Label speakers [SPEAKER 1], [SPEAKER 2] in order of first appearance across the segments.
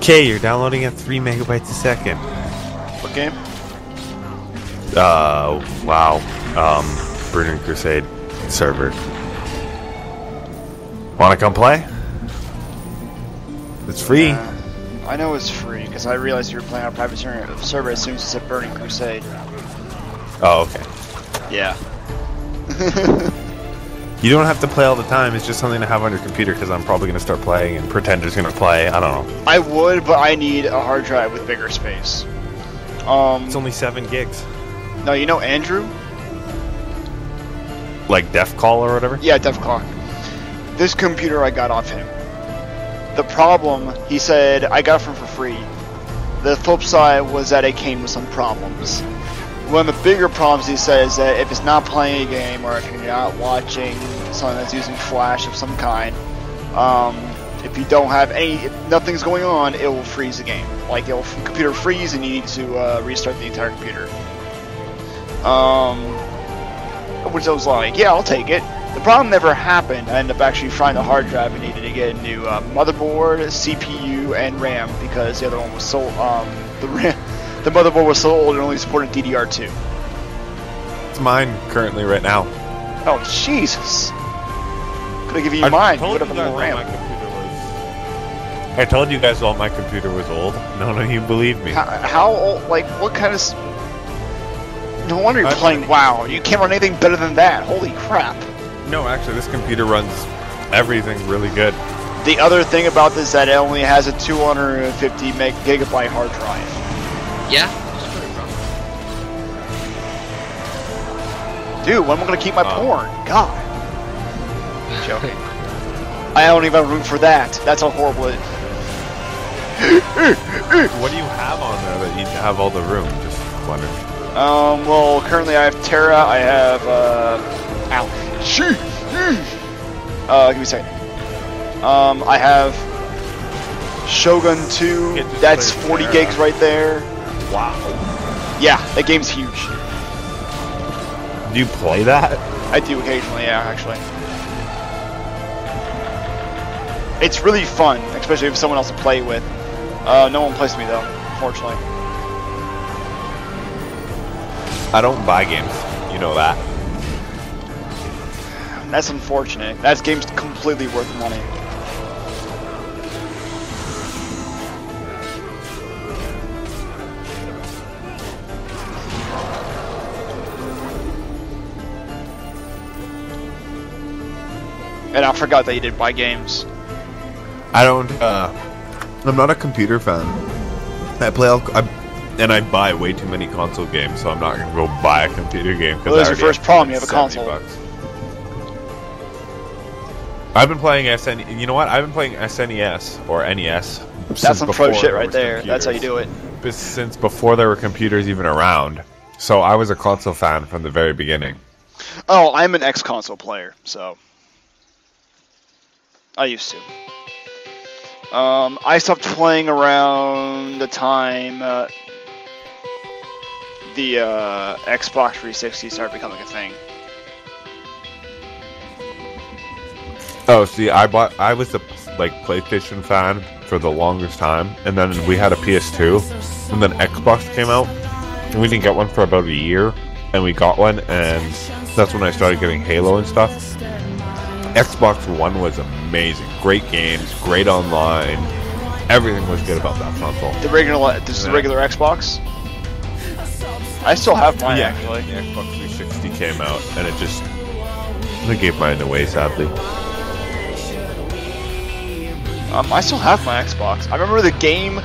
[SPEAKER 1] Okay, you're downloading at 3 megabytes a second.
[SPEAKER 2] What game?
[SPEAKER 1] Wow. Burning Crusade server. Wanna come play? It's free.
[SPEAKER 2] I know it's free because I realized you were playing on a private server as soon as you said Burning Crusade.
[SPEAKER 1] Oh, okay.
[SPEAKER 2] Yeah.
[SPEAKER 1] You don't have to play all the time. It's just something to have on your computer because I'm probably going to start playing and Pretender's going to play. I don't know.
[SPEAKER 2] I would, but I need a hard drive with bigger space.
[SPEAKER 1] It's only 7 gigs.
[SPEAKER 2] No, you know Andrew?
[SPEAKER 1] Like Def Call or whatever?
[SPEAKER 2] Yeah, Def Call. This computer I got off him. The problem, he said, I got it from for free. The flip side was that it came with some problems. One of the bigger problems, he says, that if it's not playing a game or if you're not watching something that's using Flash of some kind, if you don't have if nothing's going on, it will freeze the game. Like, it'll computer freeze and you need to restart the entire computer. Which I was like, yeah, I'll take it. The problem never happened. I ended up actually frying the hard drive and needed to get a new motherboard, CPU, and RAM because the other one was sold. The motherboard was so old it only supported DDR2.
[SPEAKER 1] It's mine currently right now.
[SPEAKER 2] Oh Jesus! Could have given you mine. You would have more RAM.
[SPEAKER 1] I told you guys all my computer was old. None of you believe me.
[SPEAKER 2] How old? Like what kind of? No wonder you're playing WoW. You can't run anything better than that. Holy crap!
[SPEAKER 1] No, actually, this computer runs everything really good.
[SPEAKER 2] The other thing about this is that it only has a 250 gigabyte hard drive.
[SPEAKER 3] Yeah?
[SPEAKER 2] Dude, when am I gonna keep my porn? God. Joking. I don't even have room for that. That's how horrible it is.
[SPEAKER 1] What do you have on there that you have all the room? Just wondering.
[SPEAKER 2] Well, currently I have Terra, I have, ow. Give me a second. I have Shogun 2, that's 40 gigs right there.
[SPEAKER 1] Wow.
[SPEAKER 2] Yeah, that game's huge.
[SPEAKER 1] Do you play that?
[SPEAKER 2] I do occasionally, yeah, actually. It's really fun, especially if someone else to play with. No one plays with me though, unfortunately.
[SPEAKER 1] I don't buy games. You know that.
[SPEAKER 2] That's unfortunate. That game's completely worth money. And I forgot that you did buy games.
[SPEAKER 1] I don't, I'm not a computer fan. I play and I buy way too many console games, so I'm not gonna go buy a computer game.
[SPEAKER 2] Well, that's your first problem, you have a console.
[SPEAKER 1] $70. I've been playing you know what? I've been playing SNES, or NES.
[SPEAKER 2] That's some pro shit right there. That's how you do it.
[SPEAKER 1] Since before there were computers even around. So I was a console fan from the very beginning.
[SPEAKER 2] Oh, I'm an ex-console player, so... I used to. I stopped playing around the time the Xbox 360 started becoming a thing.
[SPEAKER 1] Oh, see, I was a PlayStation fan for the longest time, and then we had a PS2, and then Xbox came out, and we didn't get one for about a year, and we got one, and that's when I started getting Halo and stuff. Xbox One was amazing. Great games, great online. Everything was good about that console.
[SPEAKER 2] This is the regular Xbox? I still have mine, actually.
[SPEAKER 1] The Xbox 360 came out, and they gave mine away, sadly.
[SPEAKER 2] I still have my Xbox. I remember the game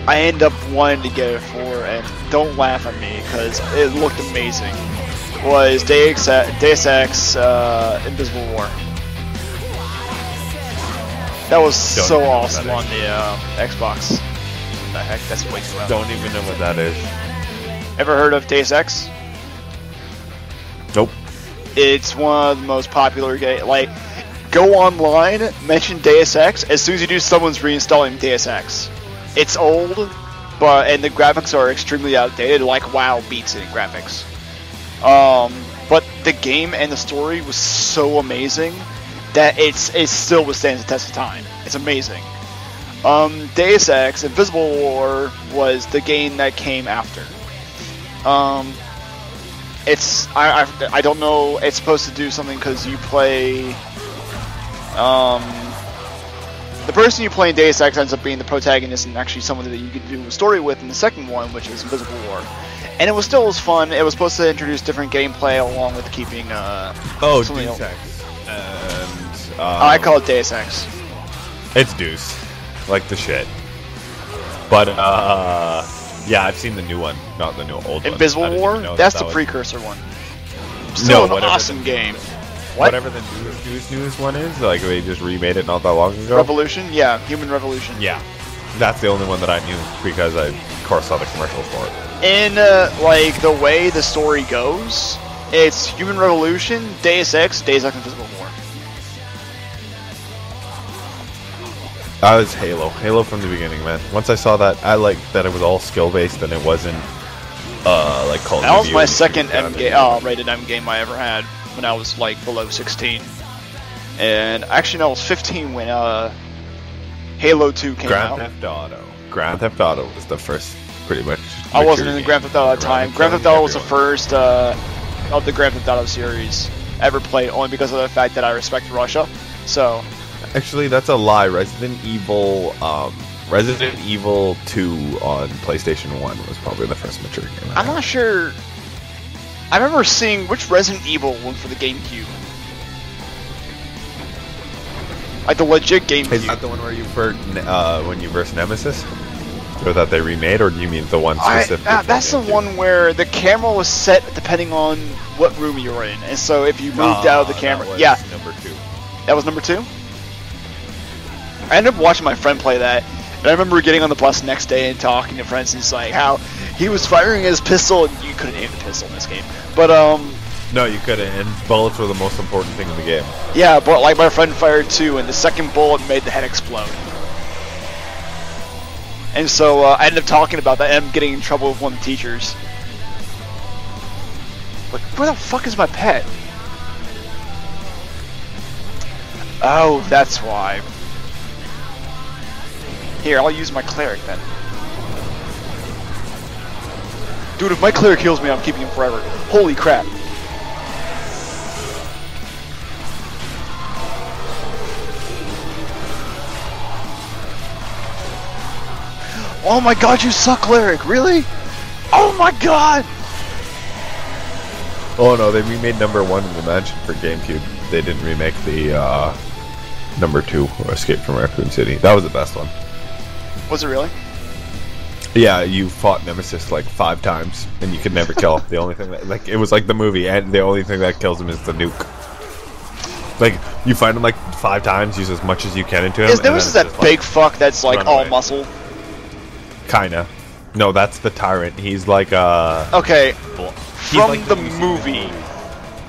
[SPEAKER 2] I ended up wanting to get it for, and don't laugh at me, because it looked amazing, was Deus Ex Invisible War. That was so awesome on the Xbox. What the heck? That's way too loud.
[SPEAKER 1] Don't even know what that is.
[SPEAKER 2] Ever heard of Deus Ex?
[SPEAKER 1] Nope.
[SPEAKER 2] It's one of the most popular games. Like, go online, mention Deus Ex. As soon as you do, someone's reinstalling Deus Ex. It's old, and the graphics are extremely outdated. Like WoW beats it in graphics. But the game and the story was so amazing that it still withstands the test of time. It's amazing. Deus Ex Invisible War was the game that came after. It's I don't know. It's supposed to do something because you play. The person you play in Deus Ex ends up being the protagonist and actually someone that you can do a story with in the second one, which is Invisible War. And it was still as fun. It was supposed to introduce different gameplay along with keeping.
[SPEAKER 1] Deus Ex. And
[SPEAKER 2] I call it Deus Ex.
[SPEAKER 1] It's Deuce, like the shit. But yeah, I've seen the new one, not the new old one.
[SPEAKER 2] Invisible War. That's the precursor one. Still an awesome game. What?
[SPEAKER 1] Whatever the newest one is, like they just remade it not that long ago.
[SPEAKER 2] Revolution, yeah, Human Revolution.
[SPEAKER 1] Yeah, that's the only one that I knew because I, of course, saw the commercials for it.
[SPEAKER 2] In like the way the story goes, it's Human Revolution, Deus Ex Invisible War.
[SPEAKER 1] I was Halo from the beginning, man. Once I saw that, I liked that it was all skill based and it wasn't like Call of Duty.
[SPEAKER 2] That was my second rated M game I ever had when I was like below 16, and actually no, I was 15 when Halo 2 came out.
[SPEAKER 1] Grand Theft Auto was the first, pretty much.
[SPEAKER 2] I wasn't in the Grand Theft Auto at the time. Grand Theft Auto was the first of the Grand Theft Auto series ever played, only because of the fact that I respect Russia. So.
[SPEAKER 1] Actually, that's a lie. Resident Evil 2 on PlayStation 1 was probably the first mature game.
[SPEAKER 2] I'm not sure. I remember seeing which Resident Evil one for the GameCube. Like the legit GameCube.
[SPEAKER 1] Is that the one where you when you versed Nemesis? Or that they remade, or do you mean the one specific?
[SPEAKER 2] That's the one where the camera was set depending on what room you were in, and so if you moved out of the camera,
[SPEAKER 1] that was number 2.
[SPEAKER 2] That was number 2. I ended up watching my friend play that, and I remember getting on the bus next day and talking to friends, and it's like how he was firing his pistol, and you couldn't aim the pistol in this game. But
[SPEAKER 1] no, you couldn't, and bullets were the most important thing in the game.
[SPEAKER 2] Yeah, but like my friend fired 2, and the second bullet made the head explode. And so I ended up talking about that, and I'm getting in trouble with one of the teachers. Like, where the fuck is my pet? Oh, that's why. Here, I'll use my cleric then. Dude, if my cleric heals me, I'm keeping him forever. Holy crap. Oh my god, you suck, cleric! Really? Oh my god!
[SPEAKER 1] Oh no, they remade number 1 in the mansion for GameCube. They didn't remake the number 2, or Escape from Raccoon City. That was the best one.
[SPEAKER 2] Was it really?
[SPEAKER 1] Yeah, you fought Nemesis like 5 times, and you could never kill. The only thing that, like, it was like the movie, and the only thing that kills him is the nuke. Like, you fight him like 5 times, use as much as you can into him.
[SPEAKER 2] Is Nemesis that big fuck that's like all muscle?
[SPEAKER 1] Kinda. No, that's the tyrant. He's like
[SPEAKER 2] okay, from like the movie.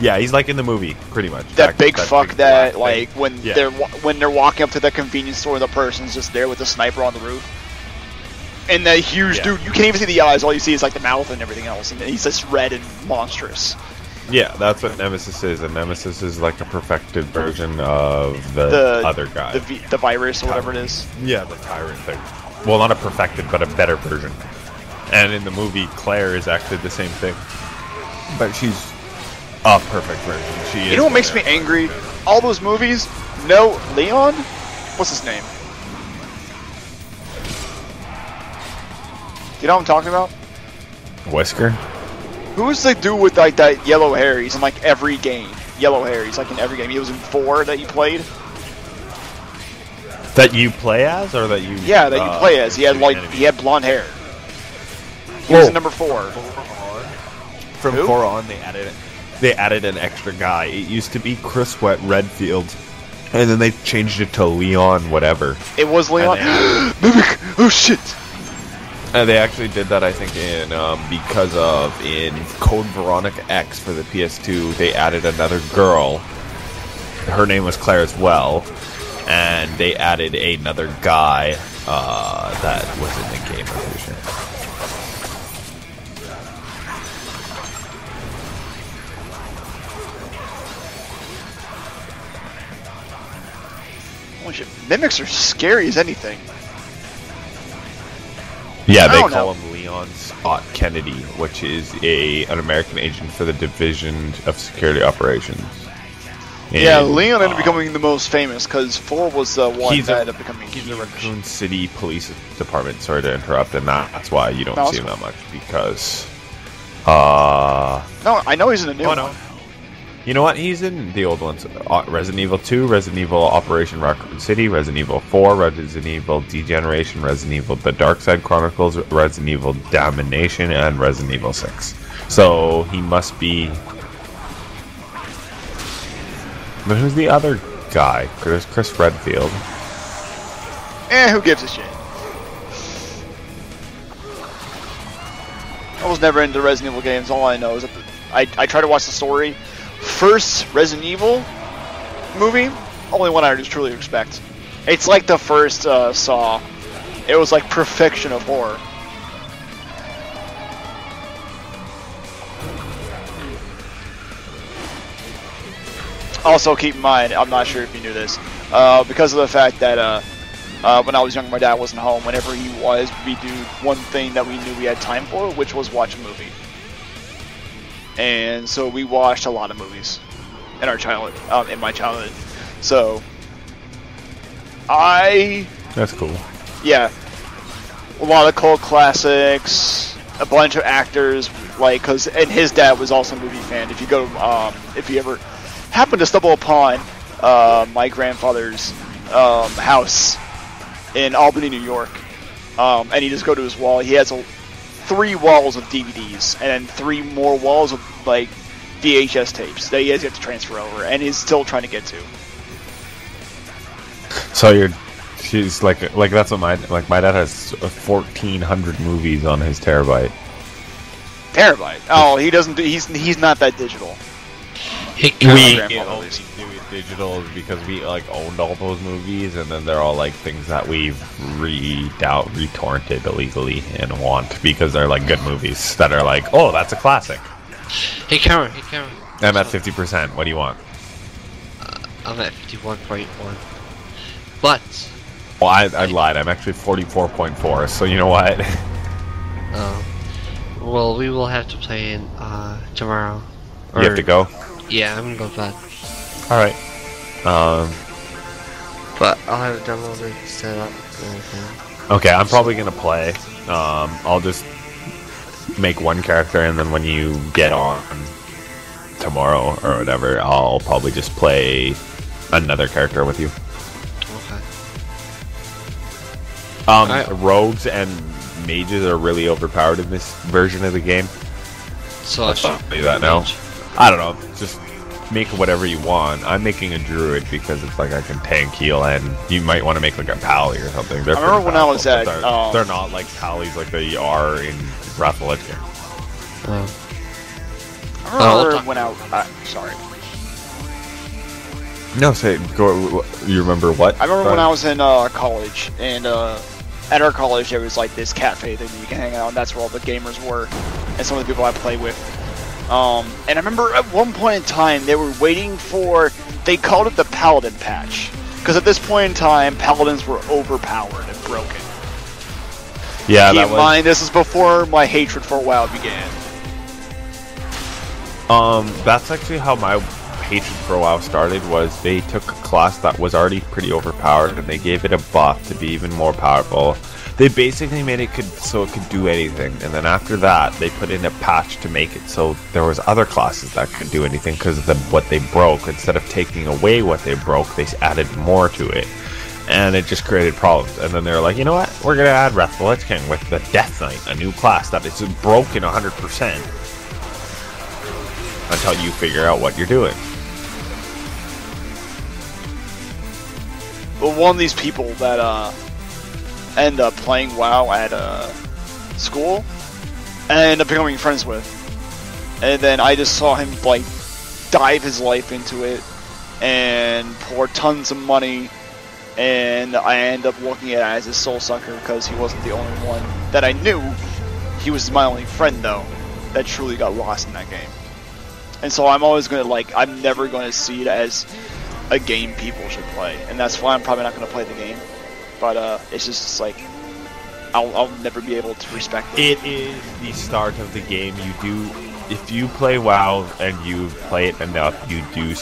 [SPEAKER 1] Yeah, he's like in the movie, pretty much.
[SPEAKER 2] That big fuck that, like, when they're walking up to the convenience store, the person's just there with a sniper on the roof. And that huge dude, you can't even see the eyes, all you see is like the mouth and everything else, and he's just red and monstrous.
[SPEAKER 1] Yeah, that's what Nemesis is, and Nemesis is like a perfected version of the other guy.
[SPEAKER 2] The virus or whatever it is.
[SPEAKER 1] Yeah, the tyrant thing. Well, not a perfected, but a better version. And in the movie, Claire is actually the same thing. But she's a perfect version. She is.
[SPEAKER 2] You know what makes me angry? All those movies, no Leon? What's his name? You know what I'm talking about?
[SPEAKER 1] Wesker?
[SPEAKER 2] Who's the dude with like that yellow hair? He's in like every game. Yellow hair, he's like in every game. He was in 4 that you played.
[SPEAKER 1] That you play as, or that you?
[SPEAKER 2] Yeah, that you play as. He had blonde hair. He was in number 4.
[SPEAKER 1] From 4 on, they added an extra guy. It used to be Chris Redfield, and then they changed it to Leon whatever.
[SPEAKER 2] It was Leon. Mimic. Oh shit.
[SPEAKER 1] And they actually did that, I think, because in Code Veronica X for the PS2, they added another girl. Her name was Claire as well. And they added another guy that was in the game, I'm pretty sure.
[SPEAKER 2] Holy shit. Mimics are scary as anything.
[SPEAKER 1] Yeah,
[SPEAKER 2] I
[SPEAKER 1] they
[SPEAKER 2] don't
[SPEAKER 1] call
[SPEAKER 2] know.
[SPEAKER 1] him Leon Scott Kennedy, which is an American agent for the Division of Security Operations.
[SPEAKER 2] Yeah,
[SPEAKER 1] And,
[SPEAKER 2] Leon ended up becoming the most famous because 4 was the one
[SPEAKER 1] he's
[SPEAKER 2] that
[SPEAKER 1] a-
[SPEAKER 2] ended up becoming
[SPEAKER 1] He's
[SPEAKER 2] huge.
[SPEAKER 1] the Raccoon City Police Department. Sorry to interrupt, and that's why you don't
[SPEAKER 2] No,
[SPEAKER 1] see
[SPEAKER 2] it's
[SPEAKER 1] him
[SPEAKER 2] cool.
[SPEAKER 1] that much because.
[SPEAKER 2] No, I know he's in the new
[SPEAKER 1] Oh
[SPEAKER 2] one.
[SPEAKER 1] no. You know what? He's in the old ones: Resident Evil 2, Resident Evil Operation Raccoon City, Resident Evil 4, Resident Evil Degeneration, Resident Evil: The Dark Side Chronicles, Resident Evil Damnation, and Resident Evil 6. So he must be. But who's the other guy? Chris Redfield.
[SPEAKER 2] Who gives a shit? I was never into Resident Evil games. All I know is that I tried to watch the story. First Resident Evil movie, only one I just truly respect. It's like the first Saw. It was like perfection of horror. Also, keep in mind, I'm not sure if you knew this, because of the fact that when I was young, my dad wasn't home. Whenever he was, we do one thing that we knew we had time for, which was watch a movie. And so we watched a lot of movies in our childhood, in my childhood. So
[SPEAKER 1] That's cool.
[SPEAKER 2] yeah, a lot of cult classics, a bunch of actors, like, and his dad was also a movie fan. If you go, if you ever happen to stumble upon my grandfather's house in Albany, New York, and you just go to his wall, he has 3 walls of DVDs and then 3 more walls of like VHS tapes that he has yet to transfer over, and he's still trying to get to.
[SPEAKER 1] So she's like that's what my dad has 1,400 movies on his terabyte.
[SPEAKER 2] Terabyte. Oh, he doesn't. He's not that digital.
[SPEAKER 1] We
[SPEAKER 2] grandfather
[SPEAKER 1] only
[SPEAKER 2] released.
[SPEAKER 1] do it digital because we owned all those movies, and then they're all like things that we've retorrented illegally and want because they're like good movies that are like, oh, that's a classic.
[SPEAKER 3] Hey Cameron.
[SPEAKER 1] I'm at 50%. What do you want?
[SPEAKER 3] I'm at 51.1. But
[SPEAKER 1] Well, I lied. I'm actually 44.4. So you know what?
[SPEAKER 3] well, we will have to play in tomorrow.
[SPEAKER 1] You have to go.
[SPEAKER 3] Yeah, I'm gonna go to bed.
[SPEAKER 1] All right.
[SPEAKER 3] But I'll have it downloaded, set up, and everything.
[SPEAKER 1] Okay, I'm probably gonna play. I'll just make one character, and then when you get on tomorrow or whatever, I'll probably just play another character with you.
[SPEAKER 3] Okay.
[SPEAKER 1] Rogues and mages are really overpowered in this version of the game.
[SPEAKER 3] So
[SPEAKER 1] Let's not do that now. I don't know. Just make whatever you want. I'm making a druid because it's like I can tank, heal, and you might want to make like a pally or something. They're
[SPEAKER 2] I remember
[SPEAKER 1] pretty
[SPEAKER 2] when I was
[SPEAKER 1] powerful,
[SPEAKER 2] at,
[SPEAKER 1] but they're not like pallies like they are in Wrath of the Lich King.
[SPEAKER 2] I remember when I. Sorry.
[SPEAKER 1] No, say go. You remember what?
[SPEAKER 2] I remember when I was in college, and at our college there was like this cafe that you can hang out, and that's where all the gamers were, and some of the people I play with. And I remember at one point in time they were waiting for, they called it the Paladin patch, because at this point in time Paladins were overpowered and broken.
[SPEAKER 1] Yeah,
[SPEAKER 2] Keep
[SPEAKER 1] that
[SPEAKER 2] in
[SPEAKER 1] was.
[SPEAKER 2] mind, this is before my hatred for WoW began.
[SPEAKER 1] That's actually how my hatred for WoW started. Was they took a class that was already pretty overpowered and they gave it a buff to be even more powerful. They basically made it so it could do anything, and then after that, they put in a patch to make it so there was other classes that could do anything because of what they broke. Instead of taking away what they broke, they added more to it, and it just created problems. And then they're like, you know what? We're gonna add Wrath of the Lich King with the Death Knight, a new class that is broken 100% until you figure out what you're doing.
[SPEAKER 2] But one of these people that end up playing WoW at school, and I end up becoming friends with, and then I just saw him like dive his life into it and pour tons of money, and I end up looking at it as a soul sucker because he wasn't the only one that I knew. He was my only friend though that truly got lost in that game, and so I'm always gonna I'm never gonna see it as a game people should play, and that's why I'm probably not gonna play the game. But it's just like, I'll never be able to respect it.
[SPEAKER 1] It is the start of the game. If you play WoW and you play it enough, you do